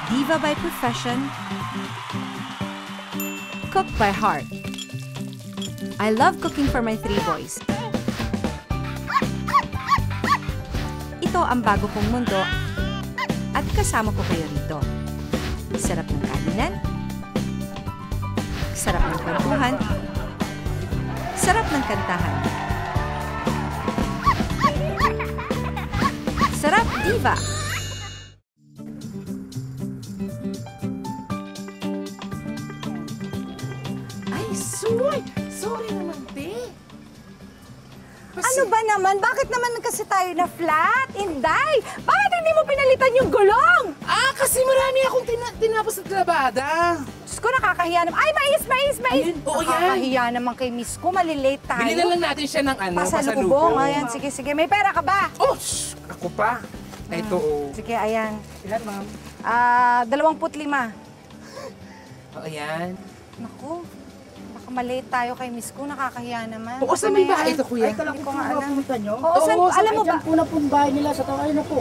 Diva by profession, cook by heart. I love cooking for my 3 boys. Ito ang bago kong mundo at kasama ko kayo rito. Sarap ng kainan, sarap ng kwentuhan, sarap ng kantahan. Sarap Diva! Sorry naman, te. Ano ba naman? Bakit naman kasi tayo na flat? Inday! Bakit hindi mo pinalitan yung gulong? Kasi marami akong tinapos na trabada. Diyos ko, nakakahiya naman. Ay, mais! Ayun, oo, yan. Nakakahiya naman kay Miss ko. Malilate tayo. Bili na lang natin siya ng Pasalubong. Ayan, sige. May pera ka ba? Oh, ako pa. Ito, oh. Sige, ayan. Ilan, ma'am? 25. Oh, ayan. Naku, baka malate tayo kay Miss ko. Nakakahiya naman. Oo, saan may bahay ito, kuya? Ito lang Hindi po ko nga mga alam. pumunta nyo. Oo, alam mo ba? Diyan po na pong bahay nila sa tayo na po.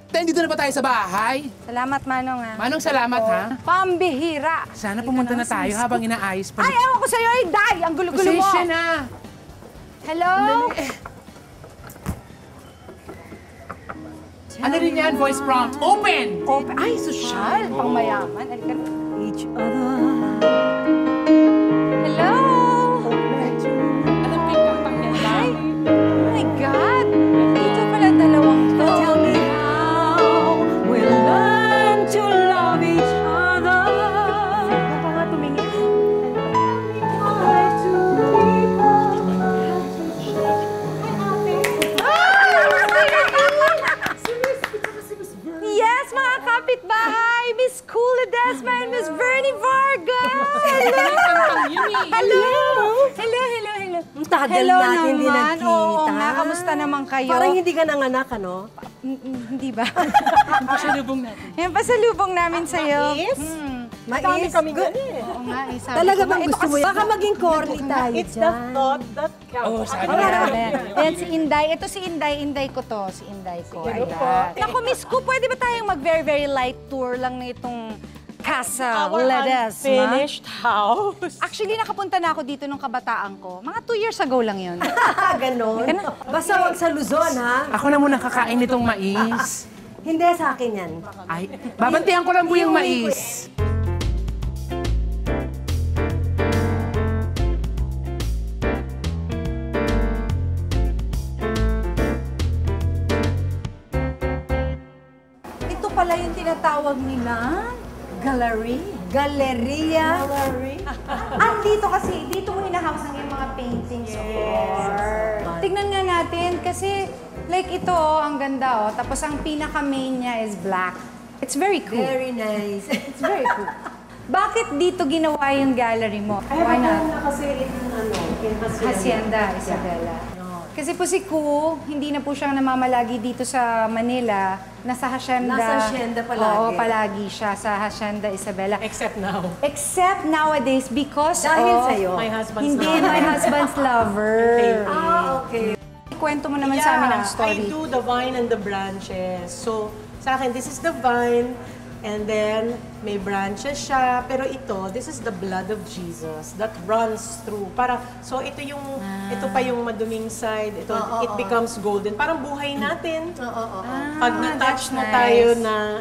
Tayo, dito na ba tayo sa bahay? Salamat, Manong, ha? Manong, salamat, ha? Pambihira. Sana pumunta na tayo habang inaayos pa. Ay, ewan ko sa'yo, Inday! Ang gulo-gulo mo. Pasensya na. Hello? Ano rin yan? Voice prompt. Open! Ay, sosyal. Pang mayaman. Halika na. Each other. Hello? Alam ko yung kantang yan lang. Ay, oh my God. Dito pala dalawang to. Tell me how we'll learn to love each other. Saan ka nga tumingin? Yes, mga kapitbahay! Miss Cool Ledesma and Miss Bernie Vargas! Hello! Hello! Hello! Ang tagal Hello natin hindi naman. nagkita. Oo nga, kamusta naman kayo? Parang hindi ka nanganak, ano? Hindi ba? Pasalubong natin. Yan, pasalubong namin sa'yo. Mais? kami ganun Oo nga, eh, sabi Talaga ko bang nga, gusto mo yan? Baka maging corny tayo It's the dyan. thought that counts. Oo, sabi Grabe. na. Ayan, si Inday. Ito si Inday. Inday ko to. Si Inday ko. Sige po. Ayan. Naku, Miss ko, pwede ba tayong mag-very light tour lang na itong Casa Our Ledesma? unfinished house. Actually, nakapunta na ako dito nung kabataan ko. Mga 2 years ago lang yun. Ganon. Basta wag sa Luzon, ha? Ako na muna kakain nitong mais. Hindi sa akin yan. Ay, babantihan ko lang po yung mais. Ito pala yung tinatawag nila. Gallery. Galeria. Andito kasi, dito mo hinahouse ang yung mga paintings of art. Tignan nga natin kasi like ito, ang ganda oh. Tapos ang pinaka-main niya is black. It's very cool. Very nice. It's very cool. Bakit dito ginawa yung gallery mo? Why not? na kasi in, in Hacienda, Isabela. Kasi po si Ku, hindi na po siyang namamalagi dito sa Manila. Nasa Hacienda. Nasa Hacienda palagi. Oo, palagi siya sa Hacienda, Isabela. Except now. Except nowadays because Dahil of... sa'yo. My husband's Hindi, lover. my husband's lover. Okay. Kwento mo naman sa amin ang story. I do the vine and the branches. So, sa akin, this is the vine, and then may branches siya. Pero ito, this is the blood of Jesus that runs through. So, ito yung, ito pa yung maduming side. Ito, it becomes golden. Parang buhay natin. Pag na-touch that's na nice. tayo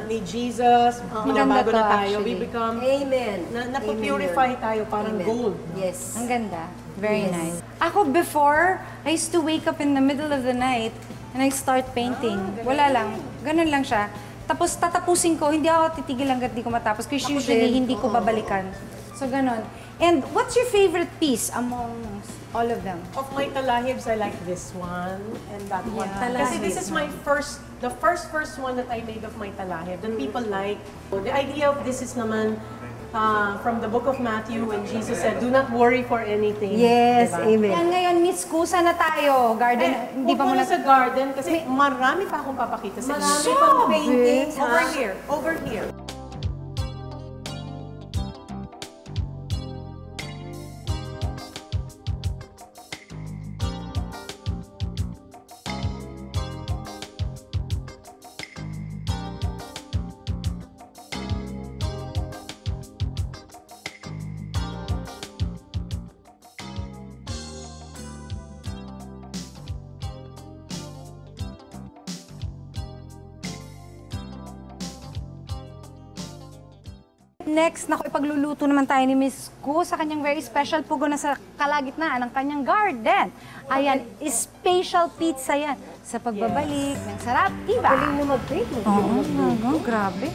ni Jesus, Maganda binabago to, na tayo, we actually. become, Amen. napupurify tayo, parang Amen. gold. Yes. Ang ganda. Very nice. Ako before, I used to wake up in the middle of the night and I start painting. Wala lang. Ganun lang siya. Tapos tatapusin ko, hindi ako titigil hanggat di ko matapos. Kasi usually, hindi ko babalikan. So, ganun. And what's your favorite piece among all of them? Of my talahibs, I like this one and that one. Yeah. Kasi this is my the first one that I made of my talahib that people like. The idea of this is naman from the book of Matthew when Jesus said, "Do not worry for anything." Yes, Diba? amen. Yan ngayon, Miss Kusa na tayo. Garden, hindi pa Huwag muna muna sa garden kasi marami pa akong papakita sa Marami inyo. pang paintings, Over ha? here, over here. Next, naku, ipagluluto naman tayo ni Miss Gu sa kanyang very special pugo na sa kalagitnaan ng kanyang garden. Ayan, special pizza yan sa pagbabalik ng Sarap Diva. Galing mo mag-bake. Oo, grabe.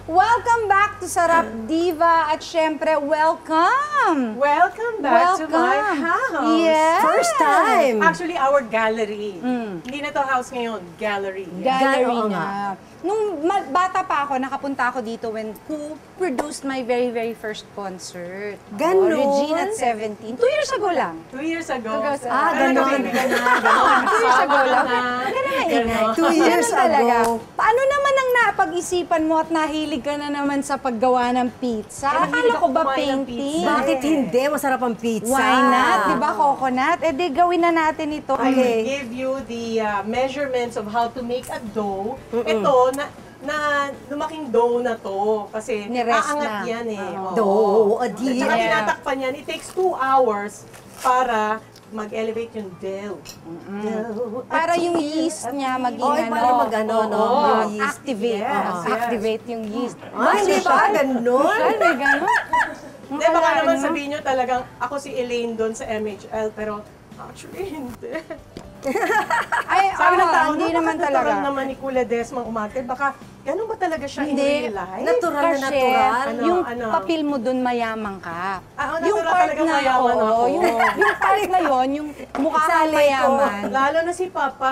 Welcome back to Sarap Diva at syempre, welcome! Welcome back to my Welcome. house. Yes. First time. Actually, our gallery. Hindi na to house ngayon, gallery. Gallery Oo na. Nung bata pa ako, nakapunta ako dito when Ku produced my very, very first concert. Ganon? Regina at 17. 2 years ago lang. 2 years ago. Ganon. Ganon. 2 years ago lang. Huwag ka na maingay. 2 years Ganun talaga. ago. Paano naman ang napag-isipan mo at nahilig ka na naman sa paggawa ng pizza? Ay, Akala mahilig ko ako ba kumain ng painting? pizza. Bakit hindi? Masarap ang pizza. Why not? Di ba coconut? Eh di gawin na natin ito. I will give you the measurements of how to make a dough. Ito, na lumaking dough na to. Kasi Nirest aangat na. yan eh. Oo. Dough, At adi. saka Yeah. tinatakpan yan. It takes 2 hours para mag-elevate yung dough. Dough. Para yung yeast niya maging Oh, para mag-ano, no? Oo. Yung yeast. Activate. Yes, Oo, yes. activate yung yeast. Hindi ba? Ganon? Ay, may gano'n. Hindi, baka naman sabihin nyo talagang ako si Elaine doon sa MHL, pero actually hindi. Ay, Sabi ng tao, hindi naman napakatutural talaga. naman ni Kuya Desmond umarte. Baka ganun ba talaga siya in Hindi. real life? Natural na Kasi natural. yung Ano? papel mo dun mayaman ka. Natural talagang mayaman ako. Yung part na yon, yung mukha kang Isalay ko. mayaman. Lalo na si Papa.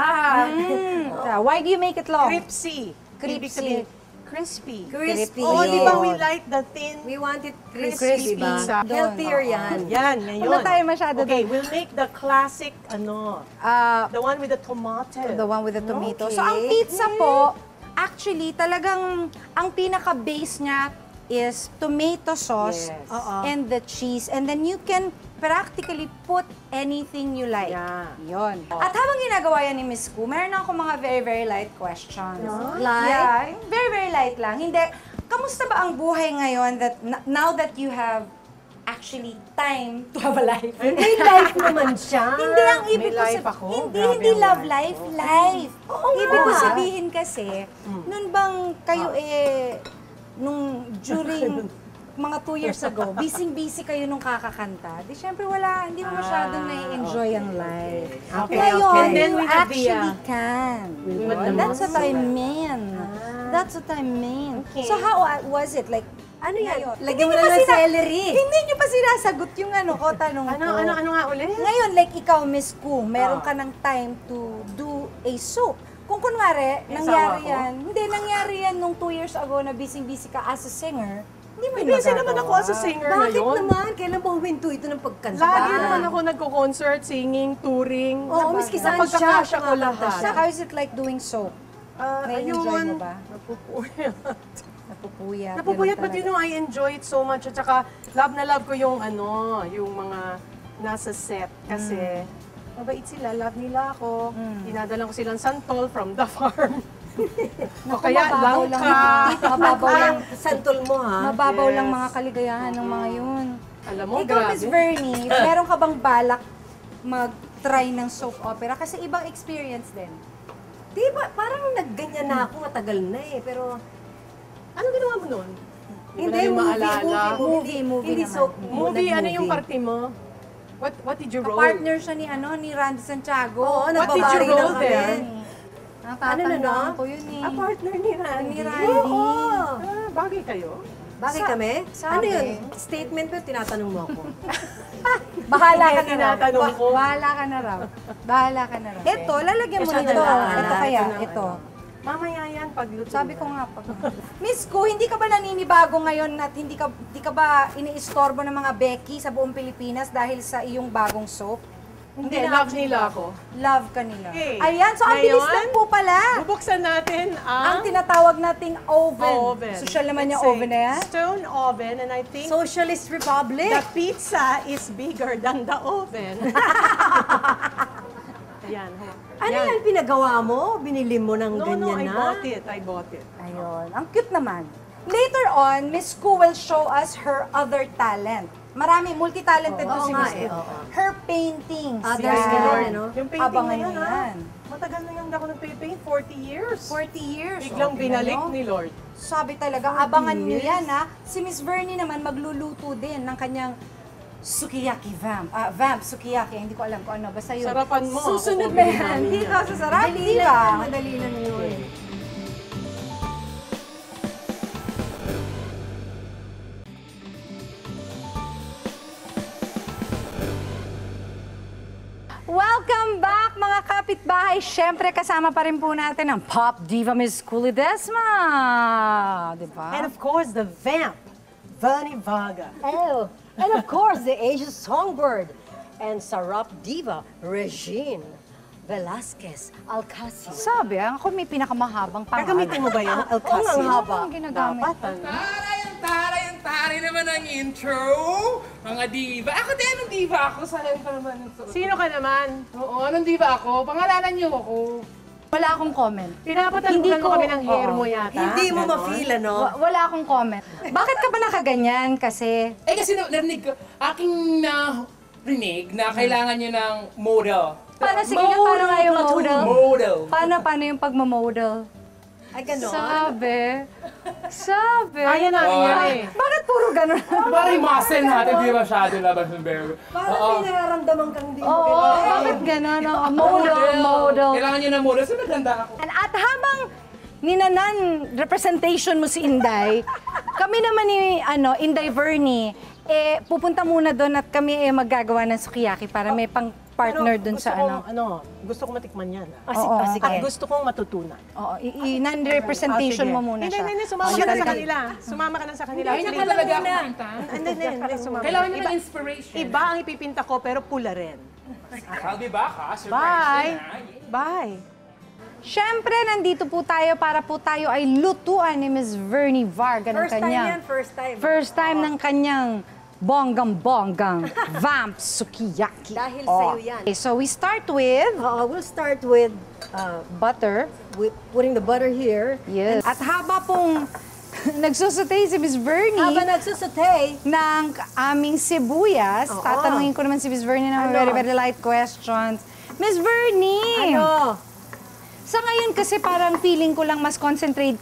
Why do you make it long? Crispy. Ibig Crispy. sabihin, crispy. Crispy. Oo, di ba we like the thin We want it crispy, crispy diba? pizza. Healthier yan. Yan, ngayon. Wala tayo masyado Okay, dun. we'll make the classic, the one with the tomato. The one with the tomato. Okay. So, ang pizza po, actually, talagang ang pinaka-base niya is tomato sauce Yes. and the cheese. And then you can practically put anything you like. Yeah. Yun. At habang ginagawa yan ni Miss Ku, meron ako mga very, very light questions. Like? Yeah, very, very light lang. Hindi, kamusta ba ang buhay ngayon that now that you have actually time to have a life? May life naman siya. Hindi ang ibig May ko life sabihin, ako. hindi, Grabe hindi ang love life. life. Ibig ko nga. sabihin kasi, nun bang kayo nung during mga 2 years ago, busy kayo nung kakakanta, di syempre wala, hindi mo masyadong nai-enjoy ang life. Okay, Ngayon, okay. And then you with the actually can. That's what I mean. That's what I mean. Okay. So how was it? Like, Ano yan? ngayon? Lagyan mo Hindi na niyo ng pa celery. Hindi nyo pa sinasagot yung tanong ko. Ano nga ulit? Ngayon, like ikaw, Miss Ku, meron ka ng time to do a soup. Kung kunwari, Yung nangyari asawa ko? yan, hindi, nangyari yan nung 2 years ago na busy ka as a singer, hindi mo yun Busy magagawa. naman ako as a singer Bakit ngayon. naman? Kailan ba huminto ito ng pagkanta? Lagi naman ako nagko-concert, singing, touring. Oo, miski saan siya, Napagkakasya ko kumakanta lahat. So, how is it like doing soap? Na-enjoy mo ba? Napupuyat. Napupuyat. Napupuyat, ganun but you talaga. know, I enjoy it so much. At saka, love na love ko yung yung mga nasa set. Kasi, mabait sila, love nila ako. Dinadala ko silang santol from the farm. o kaya, mababaw lang langka. dito, mababaw lang, Santol mo, ha? mababaw Yes. lang mga kaligayahan ng mga yun. Alam mo, Ikaw, Miss grabe. Bernie, meron ka bang balak mag-try ng soap opera? Kasi ibang experience din. Di ba, parang nagganyan na ako, matagal na eh. Pero, Ano ginawa mo nun? hindi, ko na rin maalala. Movie Hindi naman. soap. Movie, ano yung nag-movie. party mo? What did you roll? Partner siya ni Randy Santiago. Oo, What did you nagbabari roll na there? kami. Natatandaan no? ko yun eh. Partner ni Randy. Ni Randy. Oo. Bagay kayo? Bakit kami? sabi. Ano yun? Statement ba? Tinatanong mo ako. Bahala ka Hindi, na raw. tinatanong ko. Bahala ka na raw. Bahala ka na raw. Ito, lalagyan mo Siya nito. na lang. Ito kaya, Ito na. ito. Mamaya yan, pagluto. Sabi ko nga pag... Miss Ku, hindi ka ba naninibago ngayon at hindi ka ba iniistorbo ng mga Becky sa buong Pilipinas dahil sa iyong bagong soap? Hindi, love nila ako. Love ka nila. Okay. Ayan, so ang Ngayon, bilis lang po pala. Bubuksan natin Ang ang tinatawag nating oven. oven. Social naman It's yung a oven na yan. Stone oven, and I think Socialist Republic. the pizza is bigger than the oven. Ayan. Ano yan pinagawa mo? Binili mo ng No, ganyan I na? bought it. Ayun. Ang cute naman. Later on, Miss Ku will show us her other talent. Marami, multi-talented to Oo si nga Miss eh, Lou. oo. Her paintings. Others ka rin, no? Yung painting Abangan na yan, niyo ha? yan. Matagal na yung ako nagpe-paint, 40 years. 40 years. Biglang Oh, binalik tingnan nyo. ni Lord. Sabi talaga, abangan niyo yan, ha? Si Miss Vernie naman magluluto din ng kanyang sukiyaki vamp. Vamp, sukiyaki. Hindi ko alam kung ano. Basta yun. Sarapan mo. Susunod Ako na kukunin yan. namin Hindi yan. ka sasarap, Madali di lang ba? yan, madali lang yun. Welcome back mga kapitbahay. Siyempre kasama pa rin po natin ang pop diva Miss Cooley Desma. Di ba? And of course, the vamp, Vani Vaga. Oh, and of course, the Asian songbird and sarap diva, Regine Velasquez Alcacid. Sabi, ako may pinakamahabang pangalan. Gagamitin mo ba yun? Oo, ang haba. Ang ginagamit. Dapat, ano? Taray naman ang intro! Mga diva. Ako din, anong diva ako? Sayang ka naman. Sino ka naman? Oo, anong diva ako? Pangalanan niyo ako. Wala akong comment. Pinapatalbukan mo kami ng hair oo. mo yata. Hindi mo Ganon. ma-feel, ano? Wala akong comment. Bakit ka ba nakaganyan? Kasi, Eh kasi narinig ko, aking rinig na kailangan niyo ng model. paano sige nga, paano nga yung model? Model. Paano yung pagmamodel? Ay, gano'n. Sabi. Kaya namin yan eh. Bakit puro ganun? Parang yung muscle natin, di ba masyado labas ng bergo? Parang may nararamdaman kang di mo Oo, kailangan. bakit ganun? Model. Kailangan niyo ng model. So naganda ako. At habang ninanan representation mo si Inday, kami naman ni Inday Vernie, pupunta muna doon at kami maggagawa ng sukiyaki para may pang-partner doon sa Gusto ko matikman yan. Oo. Sige. At gusto kong matutunan. Oo, non-representation mo muna siya. Hindi, sumama ka na sa kanila. Sumama ka na sa kanila. Hindi na talaga ako pinta. Hindi, sumama. Kailangan niyo ng inspiration. Iba ang ipipinta ko, pero pula rin. Di ba ka? Surprise Bye! din, ha? Bye! Siyempre, nandito po tayo para po tayo ay lutuan ni Miss Vernie Varga ng First time kanyang yan, first time. first time ng kanyang bonggang-bonggang vamp sukiyaki. Dahil sa'yo yan. Okay, so we start with We'll start with butter. putting the butter here. Yes. At haba pong nagsusutay si Miss Vernie Habang nagsusutay, ng aming sibuyas, Oo. tatanungin ko naman si Miss Vernie ng Ano? very, very light questions. Miss Vernie! ano? Sa ngayon kasi parang feeling ko lang mas concentrated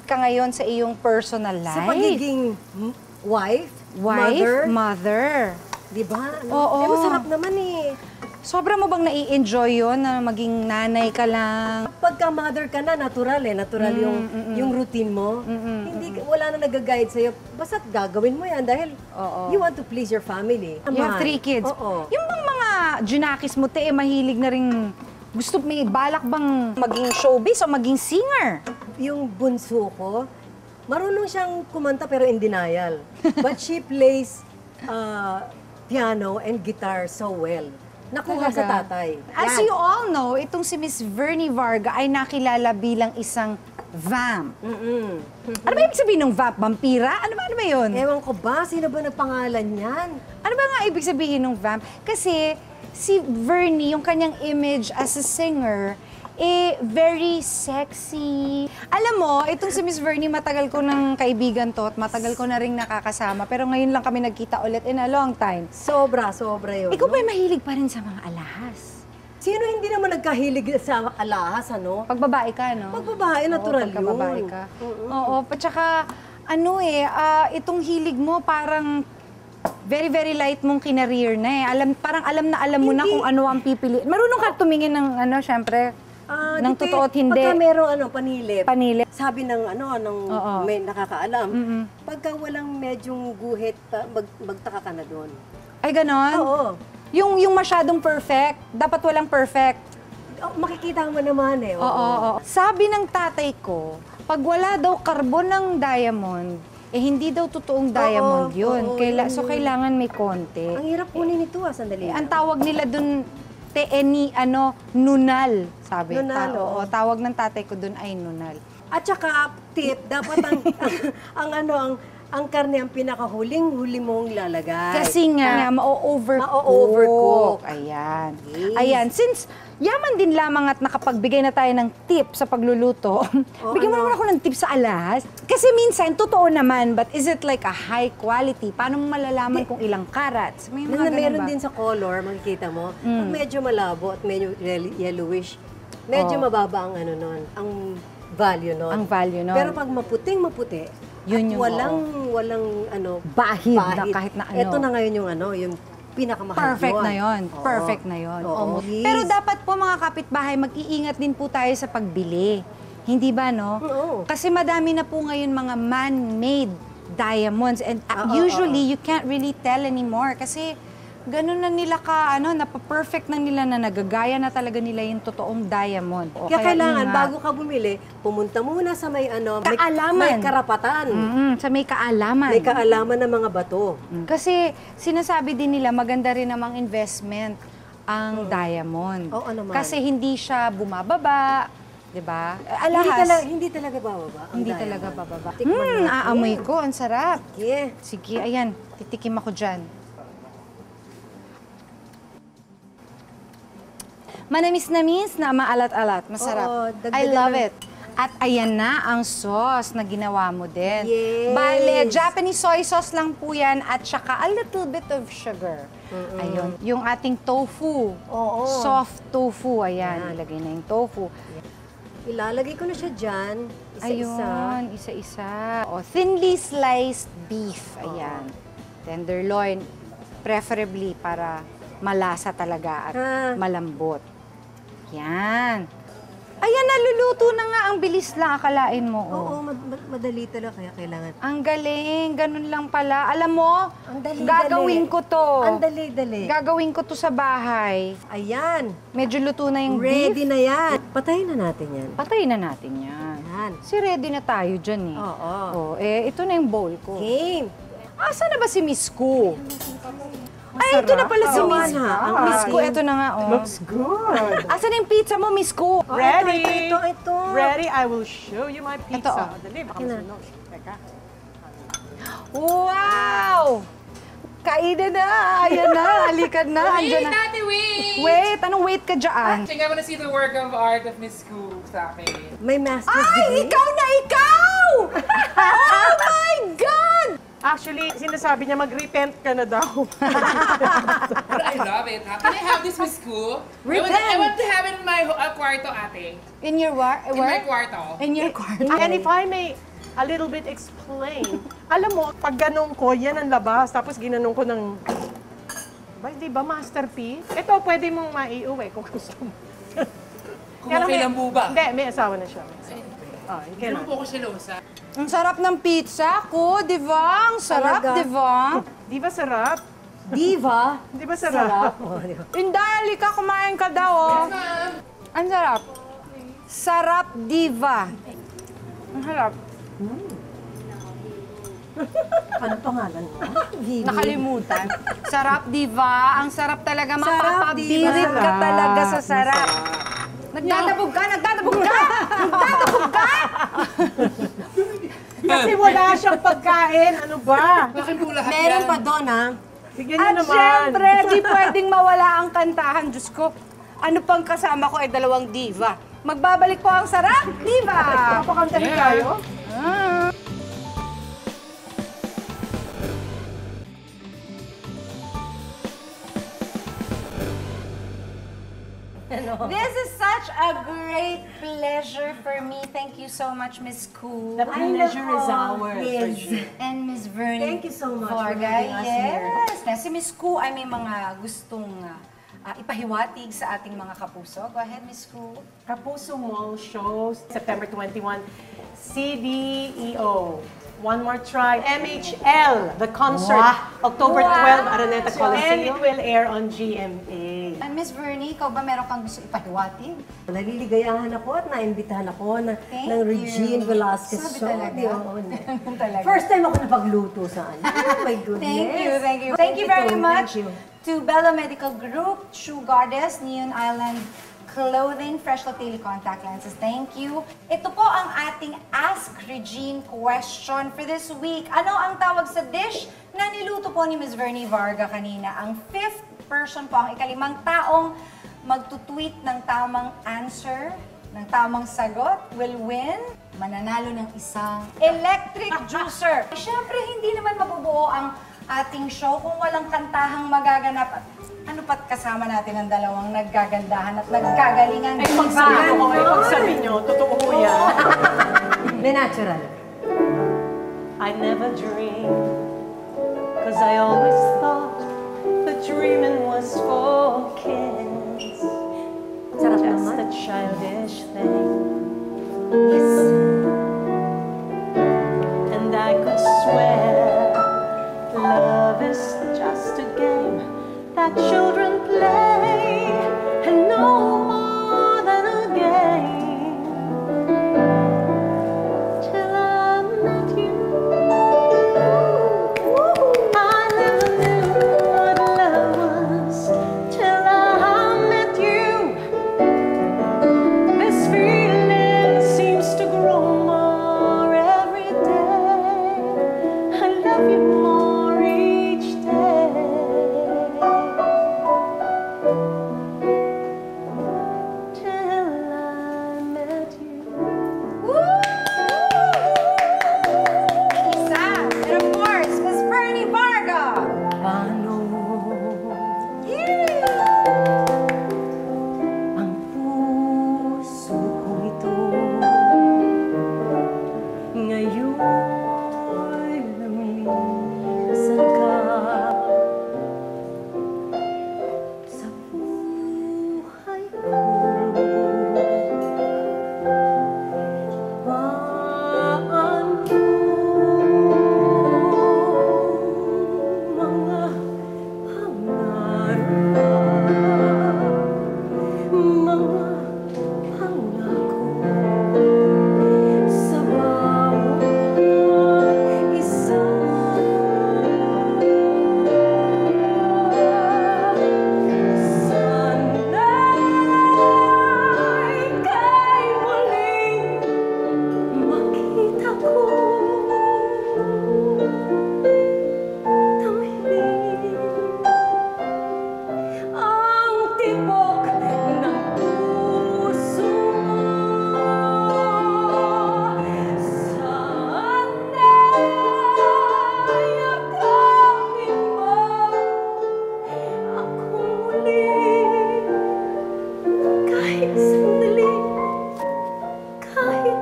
ka ngayon sa iyong personal life. Sa pagiging wife, mother. di ba? Ano? Oo. Eh, masarap naman eh. Sobra mo bang nai-enjoy yun na maging nanay ka lang? Pagka mother ka na, natural eh. Natural yung routine mo. Wala na nag-guide sa'yo. Basta gagawin mo yan dahil you want to please your family. You have 3 kids. Oo. Yung bang mga junakis mo, mahilig na rin, may balak bang maging showbiz o maging singer? Yung bunso ko, marunong siyang kumanta pero in denial. But she plays piano and guitar so well. Nakuha sa tatay. As Yan. you all know, itong si Miss Vernie Varga ay nakilala bilang isang vamp. Ano ba ibig sabihin ng vamp? Vampira? Ano ba yun? Ewan ko ba, sino ba nagpangalan yan? Ano ba nga ibig sabihin ng vamp? Kasi si Vernie, yung kanyang image as a singer, very sexy. Alam mo, itong si Miss Vernie, matagal ko ng kaibigan to at matagal ko na ring nakakasama. Pero ngayon lang kami nagkita ulit in a long time. Sobra yun. Ikaw ba'y mahilig pa rin sa mga alahas? Sino hindi naman nagkahilig sa alahas, ano? Pag babae ka, no? Pag babae, natural Oo, pagka babae yun. ka. Oo, at saka, itong hilig mo parang very, very light mong kinareer na eh. Parang alam mo na Hindi. kung ano ang pipili. Marunong ka tumingin ng syempre, ng totoo at hindi. Pagka merong panilip, Panilip. sabi ng Oo. may nakakaalam, pagka walang medyong guhit, magtaka ka na doon. Ay, ganon? Oo. Yung masyadong perfect, dapat walang perfect. Oh, makikita mo naman eh. Oo. Sabi ng tatay ko, pag wala daw karbon ng diamond, hindi daw totoong diamond yun. oo, So, kailangan may konti. Ang hirap kunin ito, sandali. Ang tawag nila dun, nunal, sabi. Nunal, oo. Tawag ng tatay ko dun ay nunal. At saka, tip, dapat ang karne ang pinakahuling-huli mong lalagay. Kasi nga, ma-overcook. Ma-overcook. Ayan. Yes. Ayan. Since yaman din lamang at nakapagbigay na tayo ng tip sa pagluluto. Bigyan mo naman ako ng tip sa alas. Kasi minsan, totoo naman, but is it like a high quality? Paano mo malalaman kung ilang carats? May mga ganun Meron ba? din sa color, makikita mo. Pag medyo malabo at medyo yellowish, medyo mababa ang ano nun, ang value nun. Ang value nun. Pero pag maputing-maputi, Yun yung, walang ano, Bahid na kahit na ano. Ito na ngayon yung ano, yung pinakamahal Perfect yun. na yon. Oo. Perfect na yon. Oo. Almost. Yes. Pero dapat po mga kapitbahay, mag-iingat din po tayo sa pagbili. Hindi ba, no? Oo. Kasi madami na po ngayon mga man-made diamonds. And usually, you can't really tell anymore. Kasi ganun na nila napa-perfect na nila na nagagaya na talaga nila yung totoong diamond. O, Kaya kailangan, ingat. bago ka bumili, pumunta muna sa may ano, Kaalaman. may karapatan. Sa may kaalaman. May kaalaman ng mga bato. Kasi sinasabi din nila maganda rin namang investment ang diamond. Oo naman. Kasi hindi siya bumababa, 'di ba? Alahas. Hindi talaga bababa. ang Hindi diamond. talaga bababa. Tikman natin. Aamoy ko, ang sarap. Yeah. Sige, ayan, titikim ako dyan. Manamis-namis na maalat-alat. Masarap. Oo, I dagdagan love ng- it. At ayan na ang sauce na ginawa mo din. Yes. Bale, Japanese soy sauce lang po yan at saka a little bit of sugar. Ayun. Yung ating tofu. Oo. Soft tofu. Ayan, ilagay na yung tofu. Ilalagay ko na siya dyan, isa-isa. Ayun, isa-isa. O, thinly sliced beef. Ayan. Tenderloin. Preferably para malasa talaga at malambot. Yan. Ayan, naluluto na nga. Ang bilis lang, akalain mo. Oh. Oo, madali talaga, kaya kailangan. Ang galing. Ganun lang pala. Alam mo, Ang dali-dali. gagawin ko to. Ang dali-dali. Gagawin ko to sa bahay. Ayan, Medyo luto na yung ready beef. na yan. Patayin na natin yan. Patayin na natin yan. Yan. Si ready na tayo dyan eh. Oo. Oh, ito na yung bowl ko. Game. Asa na ba si Miss Ku? Ay, ito na pala si Miss Ku. Miss Ku, ito na nga, oh. Looks good. Asa na yung pizza mo, Miss Ku? Ready? Ito. Ready? I will show you my pizza. Ito, oh. Dali, baka masunog. Teka. Wow! Kainin na! Ayan na, halikan na. Andiyan Wait, na. Ate, wait! Wait, anong wait ka dyan? I think I wanna see the work of art of Miss Scoop sa akin. May master's Ay, degree. ikaw na ikaw! Oh my God! Actually, sinasabi niya mag-repent ka na daw. But I love it. Ha? Can I have this Miss Scoop? I want to have it in my kwarto, ate. In your In my kwarto. In your kwarto. And if I may a little bit explain, alam mo, pag ganun ko, yan ang labas, tapos ginanong ko ng, ba, di ba, masterpiece? Ito, pwede mong maiuwi kung gusto mo. Kung Kaya lang okay lang po ba? Hindi, may asawa na siya. Hindi naman po ko siya lusa. Ang sarap ng pizza ko, di ba? Ang sarap, Talaga? di ba? Di ba sarap? Diva. Di ba sarap? Oh, di ba? Hindi, halika, kumain ka daw, oh. Ang sarap. Sarap, diva. Ang sarap. Ano pangalan mo? Nakalimutan. Sarap, diva. Ang sarap talaga. Sarap, Mapapabirit diva. ka talaga sa sarap. Nagdadabog ka! Nagdadabog ka! Nagdadabog ka! Kasi wala siyang pagkain. Ano ba? Laking po lahat Meron yan. pa doon, ha? Bigyan niyo At naman. syempre, di pwedeng mawala ang kantahan. Diyos ko, ano pang kasama ko ay dalawang diva. Magbabalik po ang sarap, diva! Papakanta na tayo? This is such a great pleasure for me. Thank you so much, Miss Ku. The pleasure is ours. Yes. And Miss Vernie Thank you so much for Varga. having us here. Yes. Na si Miss Ku ay may mga gustong ipahiwatig sa ating mga kapuso. Go ahead, Miss Ku. Kapuso Mall shows September 21, CDEO. One More Try, MHL, the concert, October 12, Araneta Coliseum. And it will air on GMA. And Miss Vernie, ikaw ba meron kang gusto ipahiwatig? Naliligayahan ako at naimbitahan ako Thank ng you. Regine Velasquez Sabi show. talaga? Di, oo, hindi. Talaga. First time ako napagluto saan. Oh my goodness. Thank you, thank you. Thank you very Thank much you. to Bella Medical Group, Shoe Goddess, Neon Island Clothing, Fresh Lotili Contact Lenses. Thank you. Ito po ang ating Ask Regine question for this week. Ano ang tawag sa dish na niluto po ni Ms. Vernie Varga kanina? Ang fifth person po, ang ikalimang taong magtutweet ng tamang answer, ng tamang sagot, will win. Mananalo ng isang electric juicer. Siyempre, hindi naman mabubuo ang ating show kung walang kantahang magaganap. At ano pat kasama natin ang dalawang naggagandahan at nagkagalingan. Ay, pagsabi ko, pagsabi nyo, totoo ko yan. May natural. I never dreamed, 'cause I always thought that dreaming was for kids. Sarap Just naman. a childish thing. Yes. And I could swear love is just a game that children play, and no more than a game. Till I met you, I never knew what love was. Till I met you, this feeling seems to grow more every day. I love you more each day. Till I met you. Isa! And of course, Miss Bernie Varga! Paano ang puso ko ito ngayon lumisan ka sa buhay ko. Paano mga mga pangako sa bawat isa. Sana'y kay muling makita ko. Tawid ang tibok ng puso mo. Sana'y yakapin mo ako muli. Kahit sandali, kahit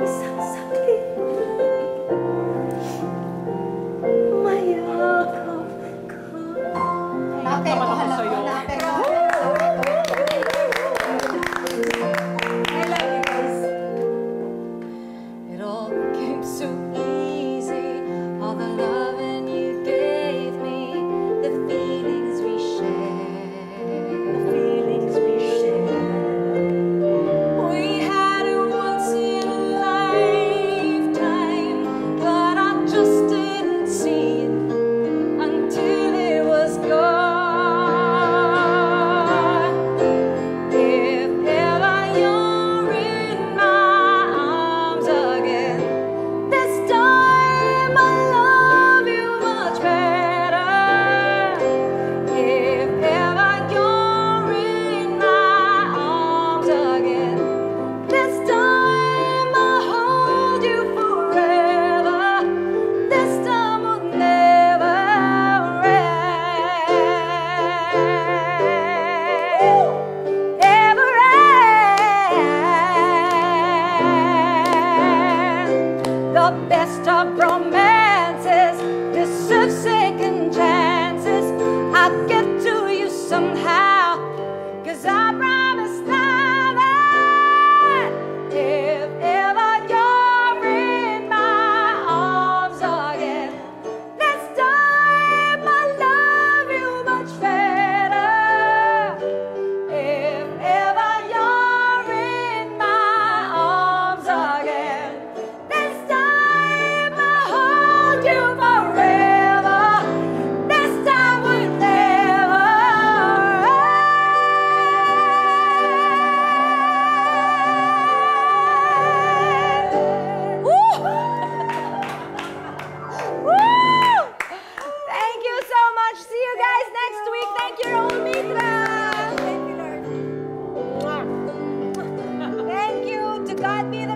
isang saglit, mayakap ka. Naapektuhan ako ako, sa'yo. naapektuhan. I love you guys. It all came so easy, all the loving you gave me, the feelings we shared. Feelings we share. We had it once in a lifetime, but I just didn't see it until it was gone. If ever you're in my arms again, this time I love you much better. If ever you're in my arms again, this time I'll hold you forever. This time will never end. Ever end. The best of romances deserve second chances. I'll get to you somehow, 'cause I promise now that if ever you're in my arms again, this time I love you much better. If ever you're in my arms again, this time I hold you forever. This time will never end. God be the